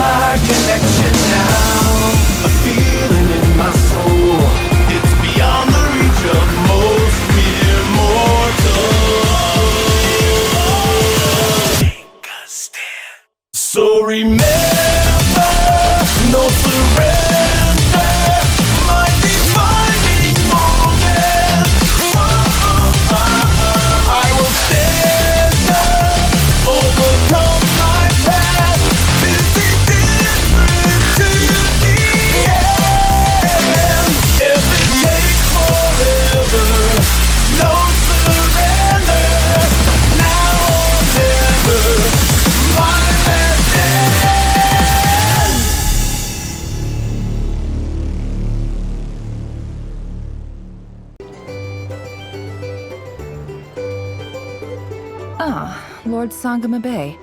my connection now. A feeling in my soul. It's beyond the reach of most mere mortals. Take a stand. So remember, no surrender. My defining moment. I will stand up, overcome my past. This is different to the end. If it takes forever, no surrender. Now or never, my last stand. Ah, Lord Sangama Bay.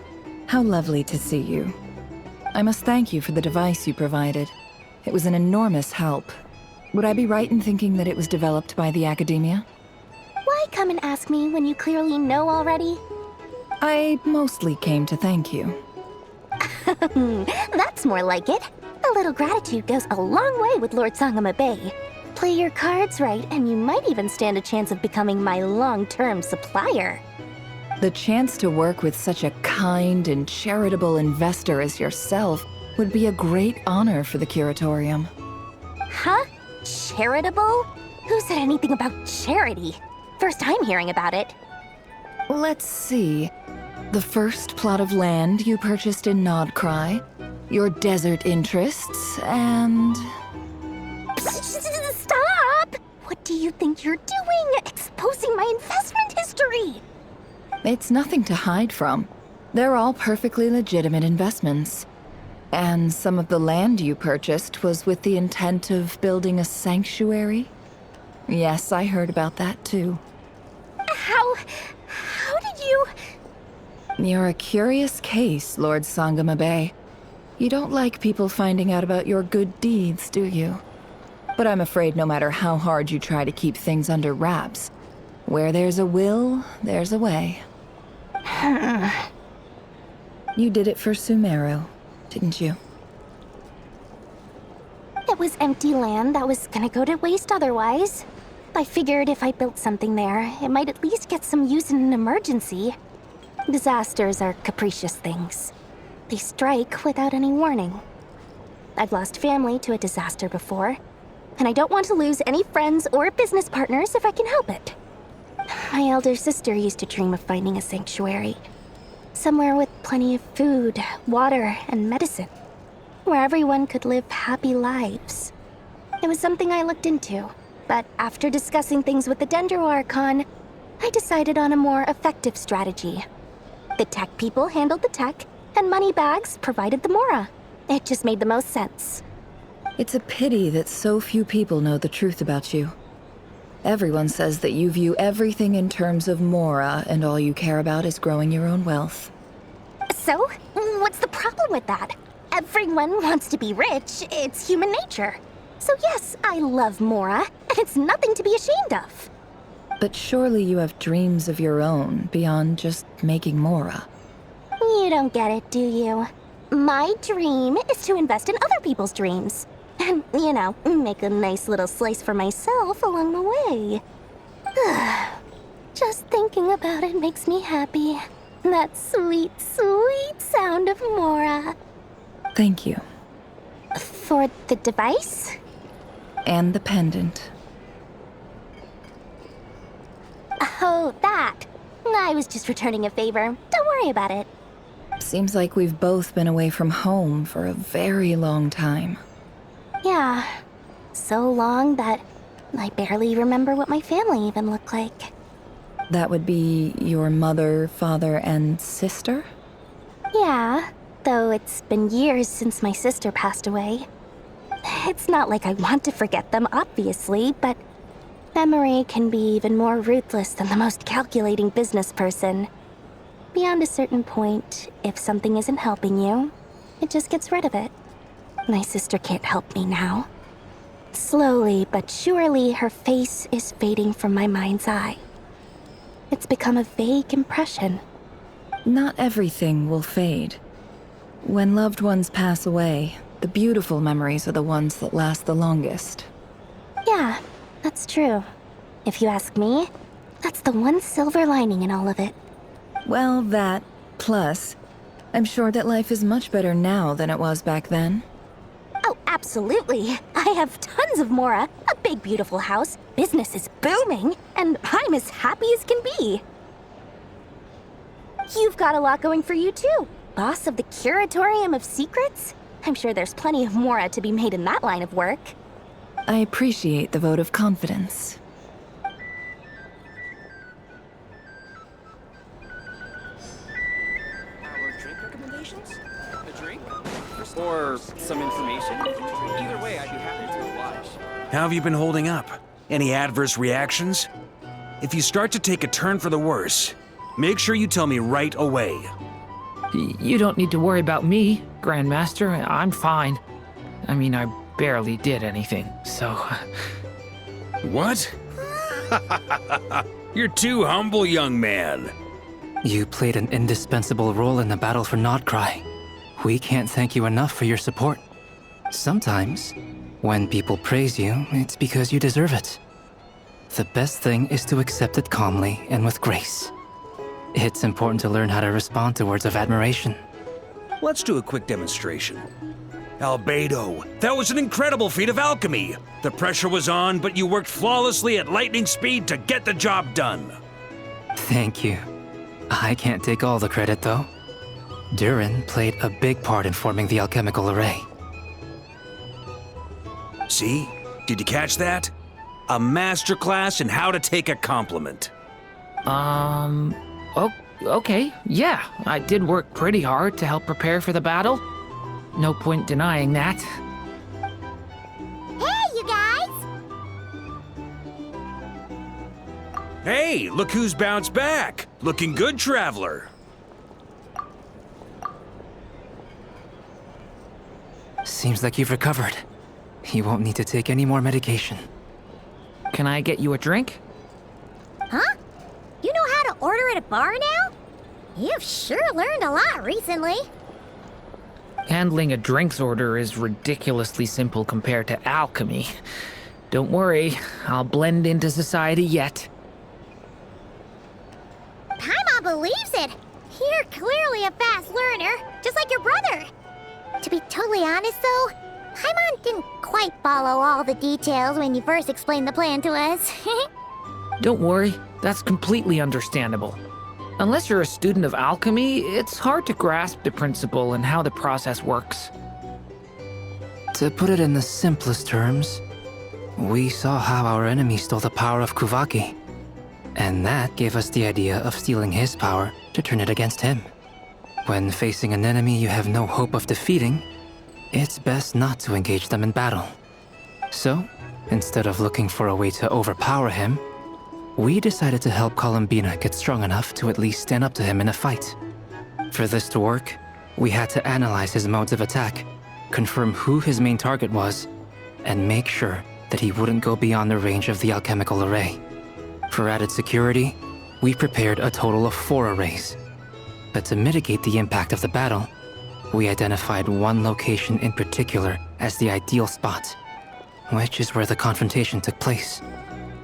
How lovely to see you. I must thank you for the device you provided. It was an enormous help. Would I be right in thinking that it was developed by the Academia? Why come and ask me when you clearly know already? I mostly came to thank you. That's more like it. A little gratitude goes a long way with Lord Sangama Bay. Play your cards right, and you might even stand a chance of becoming my long-term supplier. The chance to work with such a kind and charitable investor as yourself would be a great honor for the Curatorium. Huh? Charitable? Who said anything about charity? First time hearing about it. Let's see. The first plot of land you purchased in Nodcry, your desert interests, and... Stop! What do you think you're doing? Exposing my investment history! It's nothing to hide from. They're all perfectly legitimate investments. And some of the land you purchased was with the intent of building a sanctuary? Yes, I heard about that too. How did you... You're a curious case, Lord Sangama Bay. You don't like people finding out about your good deeds, do you? But I'm afraid no matter how hard you try to keep things under wraps, where there's a will, there's a way. You did it for Sumeru, didn't you? It was empty land that was gonna go to waste otherwise. I figured if I built something there, it might at least get some use in an emergency. Disasters are capricious things. They strike without any warning. I've lost family to a disaster before, and I don't want to lose any friends or business partners if I can help it. My elder sister used to dream of finding a sanctuary. Somewhere with plenty of food, water, and medicine. Where everyone could live happy lives. It was something I looked into, but after discussing things with the Dendro Archon, I decided on a more effective strategy. The tech people handled the tech, and Moneybags provided the Mora. It just made the most sense. It's a pity that so few people know the truth about you. Everyone says that you view everything in terms of Mora, and all you care about is growing your own wealth. So, what's the problem with that? Everyone wants to be rich. It's human nature. So yes, I love Mora, and it's nothing to be ashamed of. But surely you have dreams of your own beyond just making Mora. You don't get it, do you? My dream is to invest in other people's dreams. And, you know, make a nice little slice for myself along the way. Just thinking about it makes me happy. That sweet, sweet sound of Mora. Thank you. For the device? And the pendant. Oh, that. I was just returning a favor. Don't worry about it. Seems like we've both been away from home for a very long time. Yeah. So long that I barely remember what my family even looked like. That would be your mother, father, and sister? Yeah, though it's been years since my sister passed away. It's not like I want to forget them, obviously, but memory can be even more ruthless than the most calculating business person. Beyond a certain point, if something isn't helping you, it just gets rid of it. My sister can't help me now. Slowly but surely, her face is fading from my mind's eye. It's become a vague impression. Not everything will fade. When loved ones pass away, the beautiful memories are the ones that last the longest. Yeah, that's true. If you ask me, that's the one silver lining in all of it. Well, that, plus, I'm sure that life is much better now than it was back then. Oh, absolutely. I have tons of Mora, a big beautiful house, business is booming, and I'm as happy as can be. You've got a lot going for you too. Boss of the Curatorium of Secrets? I'm sure there's plenty of Mora to be made in that line of work. I appreciate the vote of confidence. Our drink recommendations? A drink? Or some information? Either way, I'd be happy to oblige. How have you been holding up? Any adverse reactions? If you start to take a turn for the worse, make sure you tell me right away. You don't need to worry about me, Grandmaster. I'm fine. I mean, I barely did anything, so... What? You're too humble, young man. You played an indispensable role in the battle for Nodcry. We can't thank you enough for your support. Sometimes, when people praise you, it's because you deserve it. The best thing is to accept it calmly and with grace. It's important to learn how to respond to words of admiration. Let's do a quick demonstration. Albedo, that was an incredible feat of alchemy. The pressure was on, but you worked flawlessly at lightning speed to get the job done. Thank you. I can't take all the credit, though. Durin played a big part in forming the alchemical array. See? Did you catch that? A masterclass in how to take a compliment. Oh, okay, yeah. I did work pretty hard to help prepare for the battle. No point denying that. Hey, you guys! Hey, look who's bounced back. Looking good, traveler. Seems like you've recovered. You won't need to take any more medication. Can I get you a drink? Huh? You know how to order at a bar now? You've sure learned a lot recently. Handling a drinks order is ridiculously simple compared to alchemy. Don't worry, I'll blend into society yet. Paimon believes it. You're clearly a fast learner, just like your brother. To be totally honest though, Paimon didn't quite follow all the details when you first explained the plan to us. Don't worry, that's completely understandable. Unless you're a student of alchemy, it's hard to grasp the principle and how the process works. To put it in the simplest terms, we saw how our enemy stole the power of Kuvaki. And that gave us the idea of stealing his power to turn it against him. When facing an enemy you have no hope of defeating, it's best not to engage them in battle. So, instead of looking for a way to overpower him, we decided to help Columbina get strong enough to at least stand up to him in a fight. For this to work, we had to analyze his modes of attack, confirm who his main target was, and make sure that he wouldn't go beyond the range of the alchemical array. For added security, we prepared a total of 4 arrays. But to mitigate the impact of the battle, we identified one location in particular as the ideal spot, which is where the confrontation took place.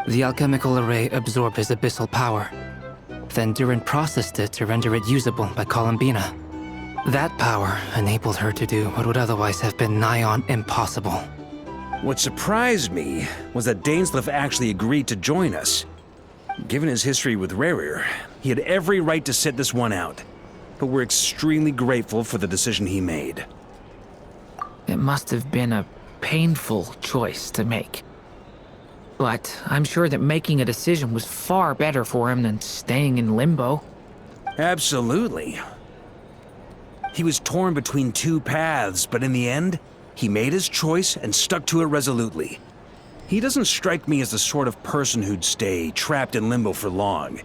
The alchemical array absorbed his abyssal power. Then Durin processed it to render it usable by Columbina. That power enabled her to do what would otherwise have been nigh on impossible. What surprised me was that Dainsleif actually agreed to join us. Given his history with Rerir, he had every right to sit this one out. But we're extremely grateful for the decision he made. It must have been a painful choice to make. But I'm sure that making a decision was far better for him than staying in limbo. Absolutely. He was torn between 2 paths, but in the end, he made his choice and stuck to it resolutely. He doesn't strike me as the sort of person who'd stay trapped in limbo for long.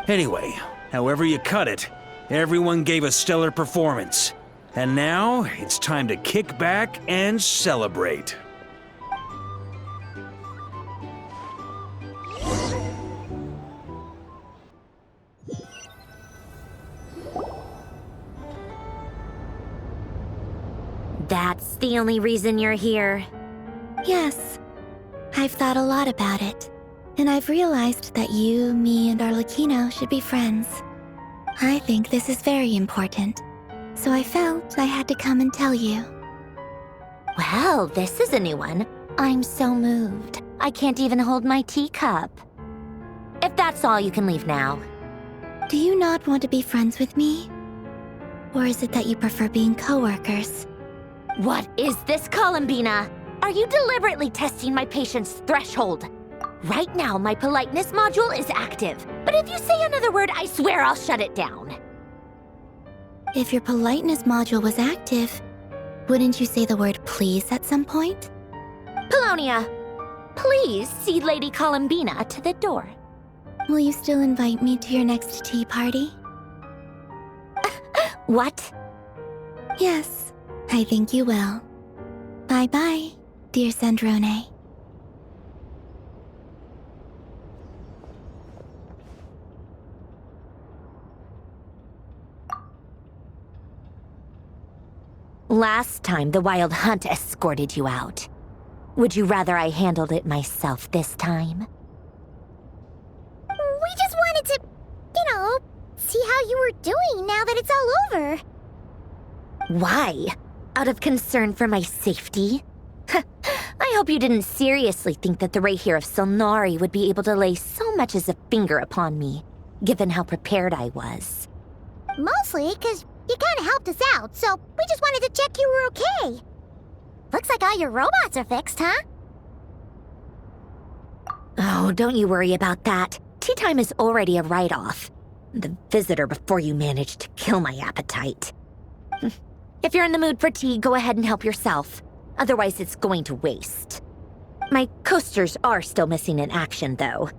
Anyway, however you cut it, everyone gave a stellar performance. And now, it's time to kick back and celebrate. that's the only reason you're here? Yes. I've thought a lot about it. And I've realized that you, me, and Arlecchino should be friends. I think this is very important. So I felt I had to come and tell you. Well, this is a new one. I'm so moved. I can't even hold my teacup. If that's all, you can leave now. Do you not want to be friends with me? Or is it that you prefer being co-workers? What is this, Columbina? Are you deliberately testing my patience threshold? Right now, my politeness module is active. But if you say another word, I swear I'll shut it down. If your politeness module was active, wouldn't you say the word please at some point? Polonia, please see Lady Columbina to the door. Will you still invite me to your next tea party? What? Yes, I think you will. Bye-bye, dear Sandrone. Last time, the Wild Hunt escorted you out. Would you rather I handled it myself this time? We just wanted to, see how you were doing now that it's all over. Why? Out of concern for my safety? I hope you didn't seriously think that the Rayhir of Silnari would be able to lay so much as a finger upon me, given how prepared I was. Mostly because you kind of helped us out, so we just wanted to check you were okay. Looks like all your robots are fixed, huh? Oh, don't you worry about that. Tea time is already a write-off. The visitor before you managed to kill my appetite. If you're in the mood for tea, go ahead and help yourself. Otherwise, it's going to waste. My coasters are still missing in action, though.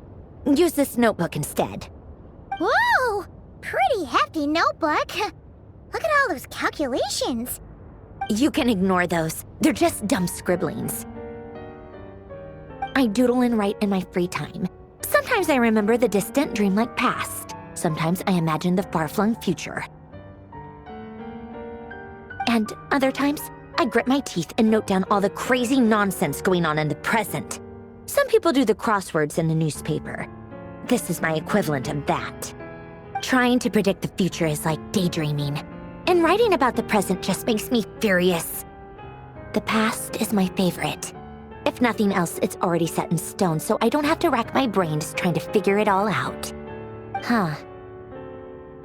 Use this notebook instead. Whoa! Pretty hefty notebook. Look at all those calculations. You can ignore those. They're just dumb scribblings. I doodle and write in my free time. Sometimes I remember the distant, dreamlike past. Sometimes I imagine the far-flung future. And other times, I grit my teeth and note down all the crazy nonsense going on in the present. Some people do the crosswords in the newspaper. This is my equivalent of that. Trying to predict the future is like daydreaming. And writing about the present just makes me furious. The past is my favorite. If nothing else, it's already set in stone, so I don't have to rack my brains trying to figure it all out. Huh.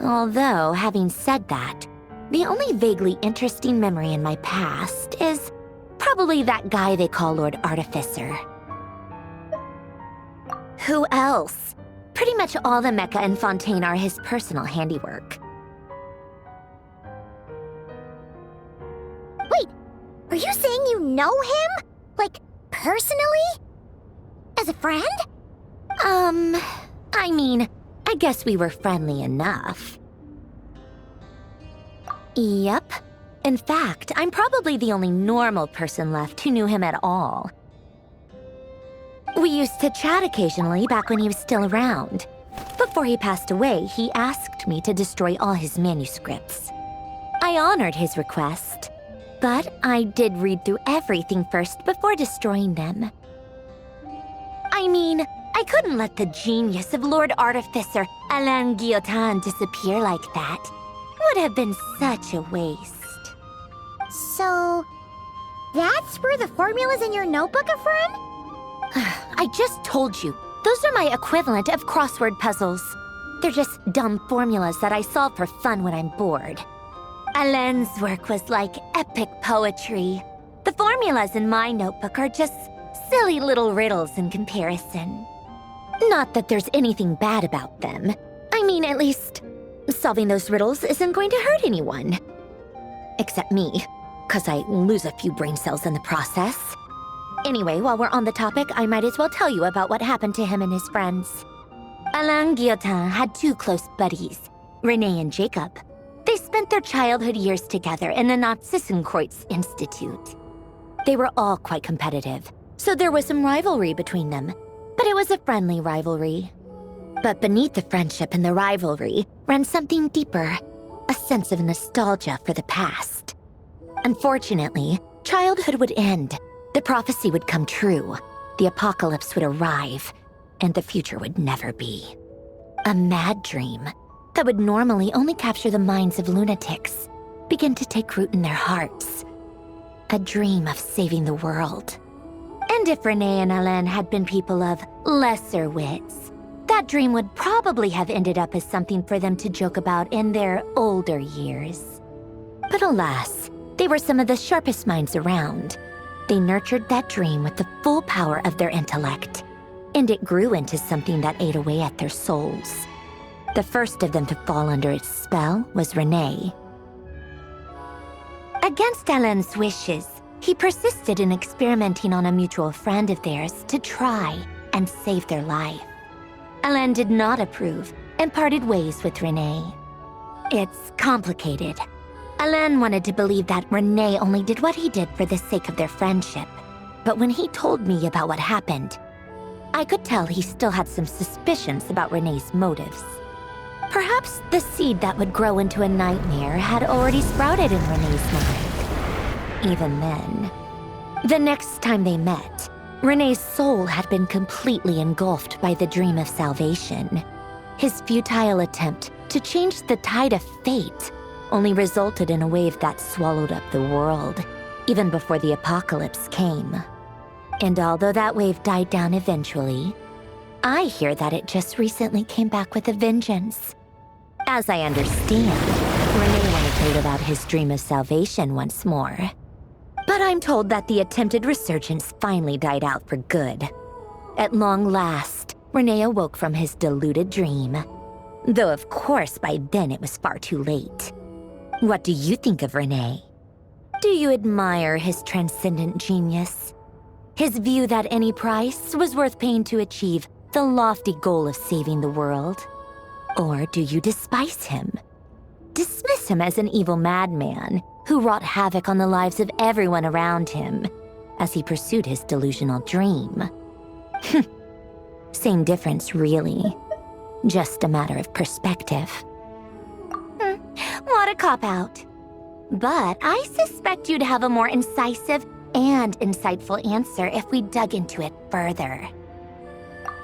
Although, having said that, the only vaguely interesting memory in my past is probably that guy they call Lord Artificer. Who else? Pretty much all the mecha in Fontaine are his personal handiwork. Wait, are you saying you know him? Like, personally? As a friend? I mean, I guess we were friendly enough. Yep. In fact, I'm probably the only normal person left who knew him at all. We used to chat occasionally back when he was still around. Before he passed away, he asked me to destroy all his manuscripts. I honored his request, but I did read through everything first before destroying them. I mean, I couldn't let the genius of Lord Artificer Alain Guillotin disappear like that. Would have been such a waste. So, that's where the formulas in your notebook are from? I just told you. Those are my equivalent of crossword puzzles. They're just dumb formulas that I solve for fun when I'm bored. Alain's work was like epic poetry. The formulas in my notebook are just silly little riddles in comparison. Not that there's anything bad about them. I mean, at least, solving those riddles isn't going to hurt anyone. Except me, 'cause I lose a few brain cells in the process. Anyway, while we're on the topic, I might as well tell you about what happened to him and his friends. Alain Guillotin had two close buddies, Renee and Jacob. They spent their childhood years together in the Narzissenkreuz Institute. They were all quite competitive, so there was some rivalry between them, but it was a friendly rivalry. But beneath the friendship and the rivalry ran something deeper, a sense of nostalgia for the past. Unfortunately, Childhood would end, the prophecy would come true, the apocalypse would arrive, and the future would never be. A mad dream that would normally only capture the minds of lunatics begin to take root in their hearts. A dream of saving the world. And if Renee and Alain had been people of lesser wits, that dream would probably have ended up as something for them to joke about in their older years. But alas, they were some of the sharpest minds around. They nurtured that dream with the full power of their intellect, and it grew into something that ate away at their souls. The first of them to fall under its spell was Renee. Against Alain's wishes, he persisted in experimenting on a mutual friend of theirs to try and save their life. Alain did not approve and parted ways with Renee. It's complicated. Alain wanted to believe that Renee only did what he did for the sake of their friendship. But when he told me about what happened, I could tell he still had some suspicions about Renee's motives. Perhaps the seed that would grow into a nightmare had already sprouted in Renee's mind. Even then, the next time they met, Renee's soul had been completely engulfed by the dream of salvation. His futile attempt to change the tide of fate only resulted in a wave that swallowed up the world, even before the apocalypse came. And although that wave died down eventually, I hear that it just recently came back with a vengeance. As I understand, Renee wanted to live out his dream of salvation once more. But I'm told that the attempted resurgence finally died out for good. At long last, Renee awoke from his deluded dream. Though of course by then it was far too late. What do you think of Renee? Do you admire his transcendent genius? His view that any price was worth paying to achieve the lofty goal of saving the world? Or do you despise him? Dismiss him as an evil madman who wrought havoc on the lives of everyone around him as he pursued his delusional dream? Same difference, really. Just a matter of perspective. What a cop-out. But I suspect you'd have a more incisive and insightful answer if we dug into it further.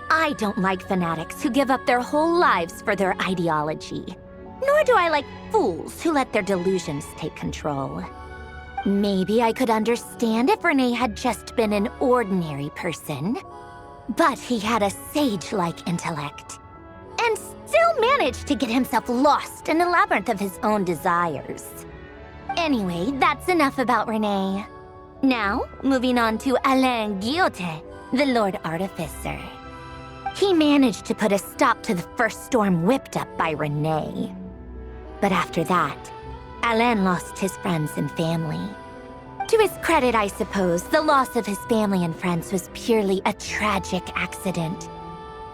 I don't like fanatics who give up their whole lives for their ideology. Nor do I like fools who let their delusions take control. Maybe I could understand if Renee had just been an ordinary person. But he had a sage-like intellect. And still managed to get himself lost in the labyrinth of his own desires. Anyway, that's enough about Renee. Now, moving on to Alain Guillotin, the Lord Artificer. He managed to put a stop to the first storm whipped up by Renee. But after that, Alain lost his friends and family. To his credit, I suppose, the loss of his family and friends was purely a tragic accident.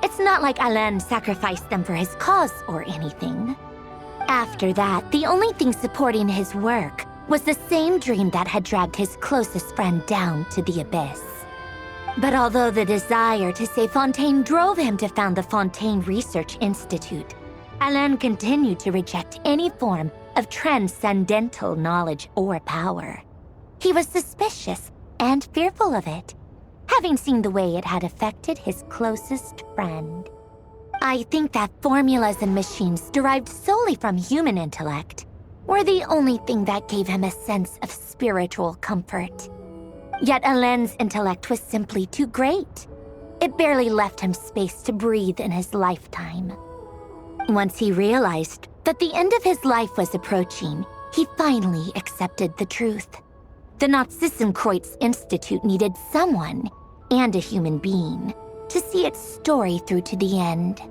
It's not like Alain sacrificed them for his cause or anything. After that, the only thing supporting his work was the same dream that had dragged his closest friend down to the abyss. But although the desire to save Fontaine drove him to found the Fontaine Research Institute, Alain continued to reject any form of transcendental knowledge or power. He was suspicious and fearful of it, having seen the way it had affected his closest friend. I think that formulas and machines derived solely from human intellect were the only thing that gave him a sense of spiritual comfort. Yet Alain's intellect was simply too great. It barely left him space to breathe in his lifetime. Once he realized that the end of his life was approaching, he finally accepted the truth. The Nazissenkreuz Institute needed someone, and a human being, to see its story through to the end.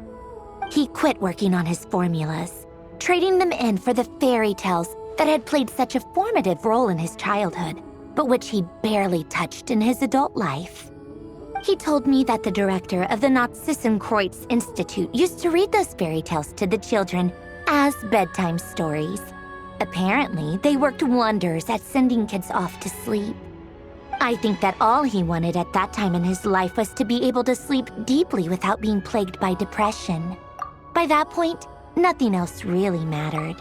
He quit working on his formulas, trading them in for the fairy tales that had played such a formative role in his childhood, but which he barely touched in his adult life. He told me that the director of the Nazissenkreuz Institute used to read those fairy tales to the children as bedtime stories. Apparently, they worked wonders at sending kids off to sleep. I think that all he wanted at that time in his life was to be able to sleep deeply without being plagued by depression. By that point, nothing else really mattered.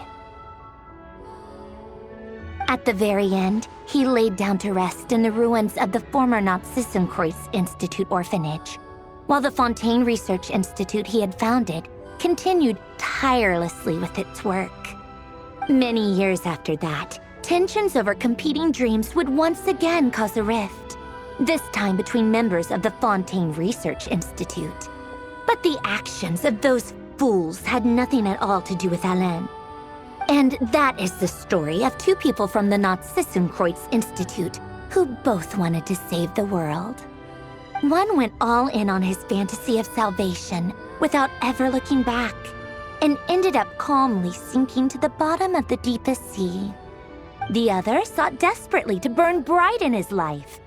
At the very end, he laid down to rest in the ruins of the former Nazissenkreuz Institute orphanage, while the Fontaine Research Institute he had founded continued tirelessly with its work. Many years after that, tensions over competing dreams would once again cause a rift, this time between members of the Fontaine Research Institute. But the actions of those fools had nothing at all to do with Alain. And that is the story of two people from the Nazissenkreuz Institute who both wanted to save the world. One went all in on his fantasy of salvation without ever looking back, and ended up calmly sinking to the bottom of the deepest sea. The other sought desperately to burn bright in his life,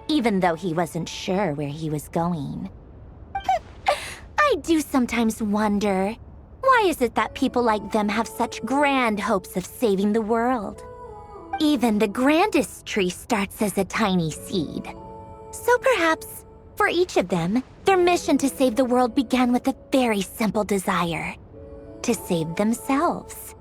even though he wasn't sure where he was going. I do sometimes wonder, why is it that people like them have such grand hopes of saving the world? Even the grandest tree starts as a tiny seed. So perhaps, for each of them, their mission to save the world began with a very simple desire: to save themselves.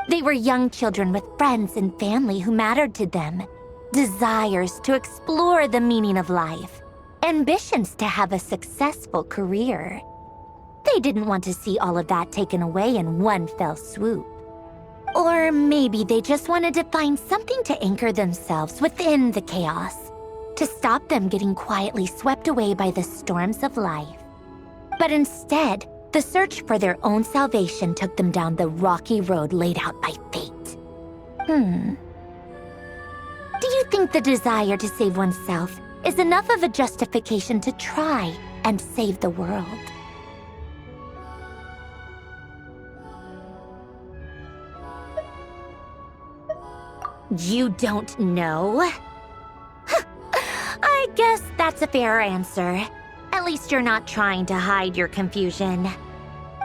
They were young children with friends and family who mattered to them, desires to explore the meaning of life, ambitions to have a successful career. They didn't want to see all of that taken away in one fell swoop. Or maybe they just wanted to find something to anchor themselves within the chaos, to stop them getting quietly swept away by the storms of life. But instead, the search for their own salvation took them down the rocky road laid out by fate. Do you think the desire to save oneself is enough of a justification to try and save the world? You don't know? I guess that's a fair answer. At least you're not trying to hide your confusion.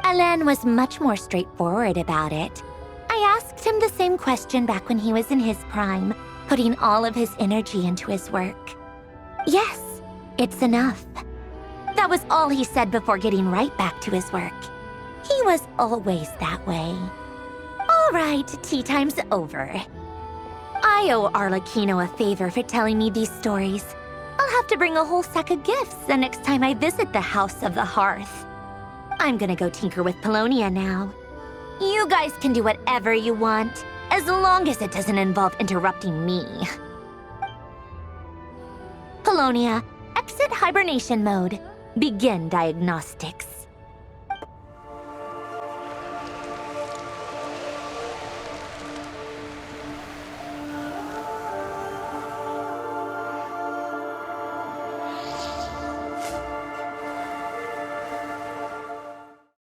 Alain was much more straightforward about it. I asked him the same question back when he was in his prime, putting all of his energy into his work. Yes, it's enough. That was all he said before getting right back to his work. He was always that way. All right, tea time's over. I owe Arlecchino a favor for telling me these stories. I'll have to bring a whole sack of gifts the next time I visit the House of the Hearth. I'm gonna go tinker with Polonia now. You guys can do whatever you want, as long as it doesn't involve interrupting me. Polonia, exit hibernation mode. Begin diagnostics.